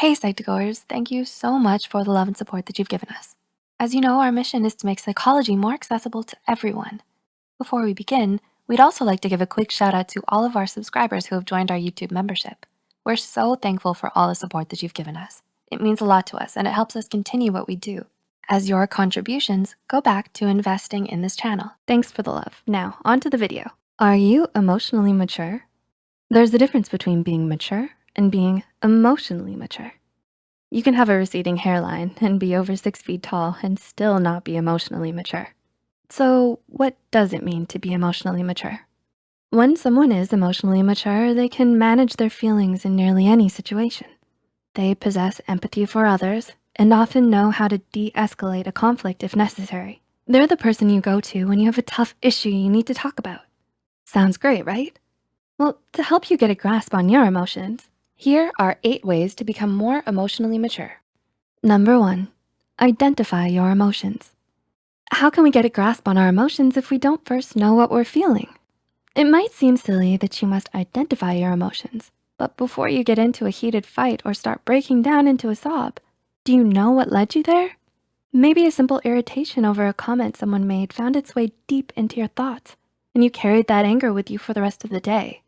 Hey Psych2Goers, thank you so much for the love and support that you've given us. As you know, our mission is to make psychology more accessible to everyone. Before we begin, we'd also like to give a quick shout out to all of our subscribers who have joined our YouTube membership. We're so thankful for all the support that you've given us. It means a lot to us and it helps us continue what we do. As your contributions go back to investing in this channel. Thanks for the love. Now, on to the video. Are you emotionally mature? There's a difference between being mature and being emotionally mature. You can have a receding hairline and be over 6 feet tall and still not be emotionally mature. So what does it mean to be emotionally mature? When someone is emotionally mature, they can manage their feelings in nearly any situation. They possess empathy for others and often know how to de-escalate a conflict if necessary. They're the person you go to when you have a tough issue you need to talk about. Sounds great, right? Well, to help you get a grasp on your emotions, here are 8 ways to become more emotionally mature. Number 1, identify your emotions. How can we get a grasp on our emotions if we don't first know what we're feeling? It might seem silly that you must identify your emotions, but before you get into a heated fight or start breaking down into a sob, do you know what led you there? Maybe a simple irritation over a comment someone made found its way deep into your thoughts, and you carried that anger with you for the rest of the day.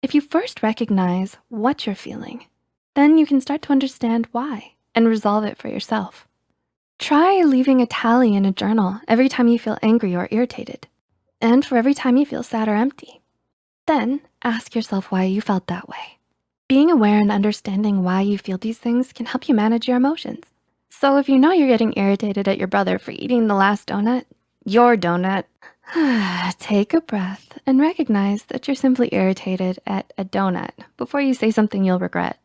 If you first recognize what you're feeling, then you can start to understand why and resolve it for yourself. Try leaving a tally in a journal every time you feel angry or irritated, and for every time you feel sad or empty. Then ask yourself why you felt that way. Being aware and understanding why you feel these things can help you manage your emotions. So if you know you're getting irritated at your brother for eating the last donut, your donut, take a breath and recognize that you're simply irritated at a donut before you say something you'll regret.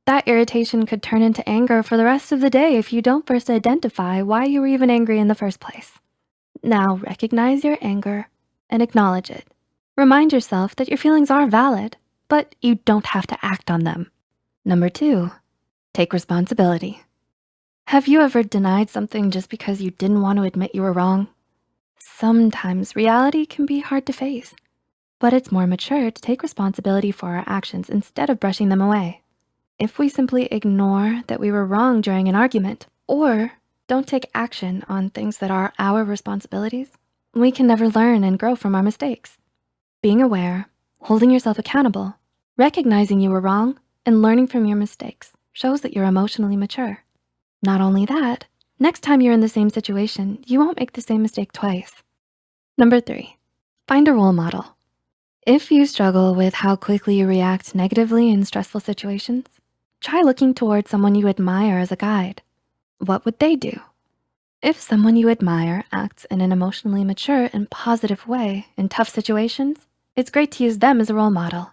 That irritation could turn into anger for the rest of the day if you don't first identify why you were even angry in the first place. Now recognize your anger and acknowledge it. Remind yourself that your feelings are valid, but you don't have to act on them. Number 2, take responsibility. Have you ever denied something just because you didn't want to admit you were wrong? Sometimes reality can be hard to face, but it's more mature to take responsibility for our actions instead of brushing them away. If we simply ignore that we were wrong during an argument or don't take action on things that are our responsibilities, we can never learn and grow from our mistakes. Being aware, holding yourself accountable, recognizing you were wrong, and learning from your mistakes shows that you're emotionally mature. Not only that, next time you're in the same situation, you won't make the same mistake twice. Number 3, find a role model. If you struggle with how quickly you react negatively in stressful situations, try looking towards someone you admire as a guide. What would they do? If someone you admire acts in an emotionally mature and positive way in tough situations, it's great to use them as a role model.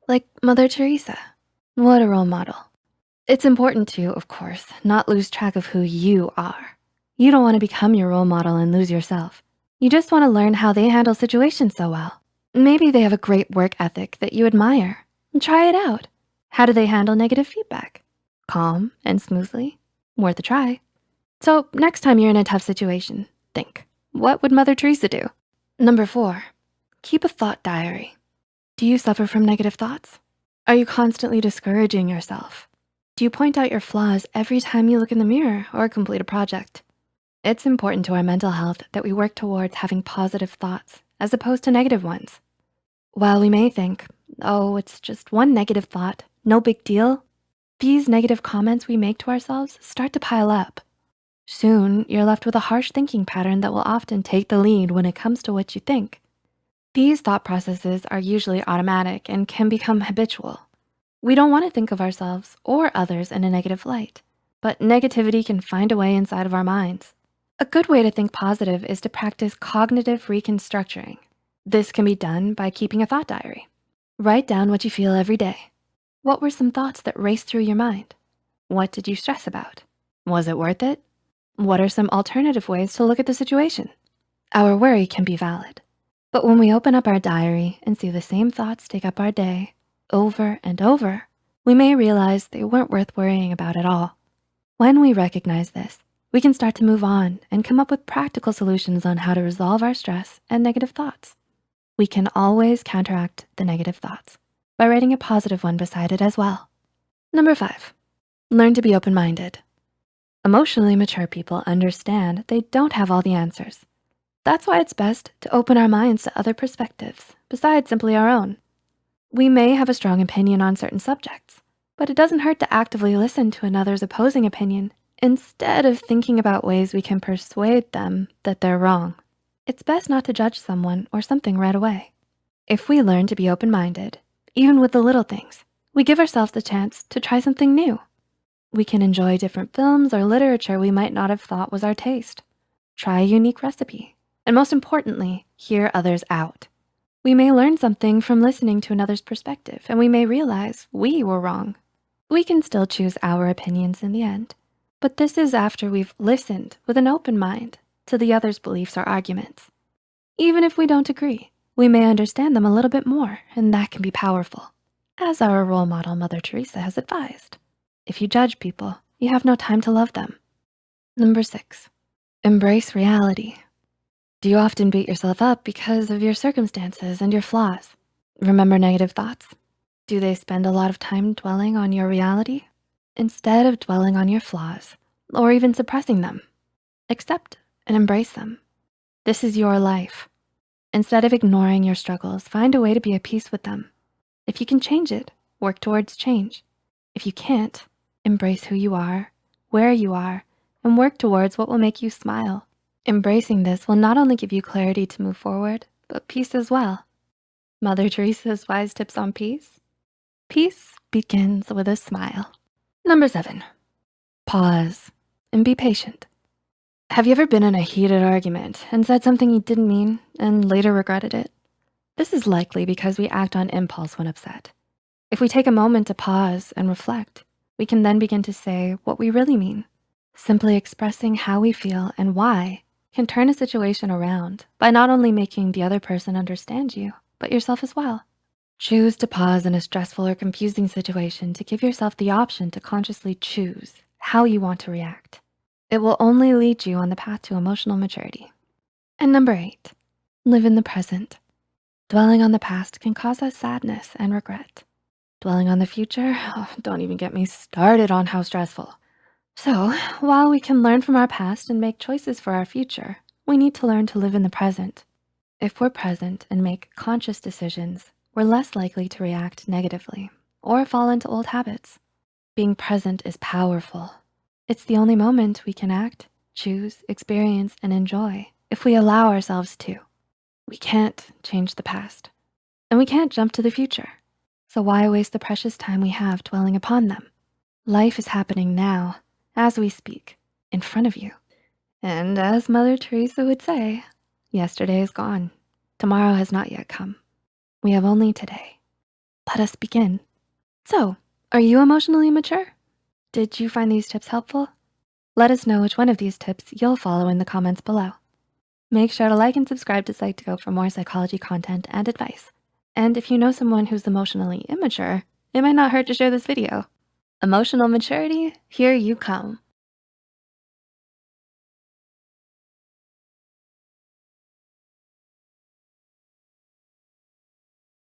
Like Mother Teresa. What a role model. It's important to, of course, not lose track of who you are. You don't wanna become your role model and lose yourself. You just wanna learn how they handle situations so well. Maybe they have a great work ethic that you admire. Try it out. How do they handle negative feedback? Calm and smoothly? Worth a try. So next time you're in a tough situation, think, what would Mother Teresa do? Number 4, keep a thought diary. Do you suffer from negative thoughts? Are you constantly discouraging yourself? Do you point out your flaws every time you look in the mirror or complete a project? It's important to our mental health that we work towards having positive thoughts as opposed to negative ones. While we may think, oh, it's just one negative thought, no big deal, these negative comments we make to ourselves start to pile up. Soon, you're left with a harsh thinking pattern that will often take the lead when it comes to what you think. These thought processes are usually automatic and can become habitual. We don't wanna think of ourselves or others in a negative light, but negativity can find a way inside of our minds. A good way to think positive is to practice cognitive reconstructuring. This can be done by keeping a thought diary. Write down what you feel every day. What were some thoughts that raced through your mind? What did you stress about? Was it worth it? What are some alternative ways to look at the situation? Our worry can be valid, but when we open up our diary and see the same thoughts take up our day over and over, we may realize they weren't worth worrying about at all. When we recognize this, we can start to move on and come up with practical solutions on how to resolve our stress and negative thoughts. We can always counteract the negative thoughts by writing a positive one beside it as well. Number 5, Learn to be open-minded. Emotionally mature people understand they don't have all the answers. That's why it's best to open our minds to other perspectives besides simply our own. We may have a strong opinion on certain subjects, but it doesn't hurt to actively listen to another's opposing opinion instead of thinking about ways we can persuade them that they're wrong. It's best not to judge someone or something right away. If we learn to be open-minded, even with the little things, we give ourselves the chance to try something new. We can enjoy different films or literature we might not have thought was our taste. Try a unique recipe, and most importantly, hear others out. We may learn something from listening to another's perspective, and we may realize we were wrong. We can still choose our opinions in the end, but this is after we've listened with an open mind to the other's beliefs or arguments. Even if we don't agree, we may understand them a little bit more, and that can be powerful. As our role model, Mother Teresa, has advised, if you judge people, you have no time to love them. Number 6, embrace reality. Do you often beat yourself up because of your circumstances and your flaws? Remember negative thoughts? Do they spend a lot of time dwelling on your reality? Instead of dwelling on your flaws or even suppressing them, accept and embrace them. This is your life. Instead of ignoring your struggles, find a way to be at peace with them. If you can change it, work towards change. If you can't, embrace who you are, where you are, and work towards what will make you smile. Embracing this will not only give you clarity to move forward, but peace as well. Mother Teresa's wise tips on peace? Peace begins with a smile. Number 7, pause and be patient. Have you ever been in a heated argument and said something you didn't mean and later regretted it? This is likely because we act on impulse when upset. If we take a moment to pause and reflect, we can then begin to say what we really mean. Simply expressing how we feel and why can turn a situation around by not only making the other person understand you, but yourself as well. Choose to pause in a stressful or confusing situation to give yourself the option to consciously choose how you want to react. It will only lead you on the path to emotional maturity. And number 8, live in the present. Dwelling on the past can cause us sadness and regret. Dwelling on the future, don't even get me started on how stressful. So while we can learn from our past and make choices for our future, we need to learn to live in the present. If we're present and make conscious decisions, we're less likely to react negatively or fall into old habits. Being present is powerful. It's the only moment we can act, choose, experience, and enjoy if we allow ourselves to. We can't change the past, and we can't jump to the future. So why waste the precious time we have dwelling upon them? Life is happening now, as we speak, in front of you. And as Mother Teresa would say, yesterday is gone. Tomorrow has not yet come. We have only today. Let us begin. So, are you emotionally mature? Did you find these tips helpful? Let us know which one of these tips you'll follow in the comments below. Make sure to like and subscribe to Psych2Go for more psychology content and advice. And if you know someone who's emotionally immature, it might not hurt to share this video. Emotional maturity, here you come.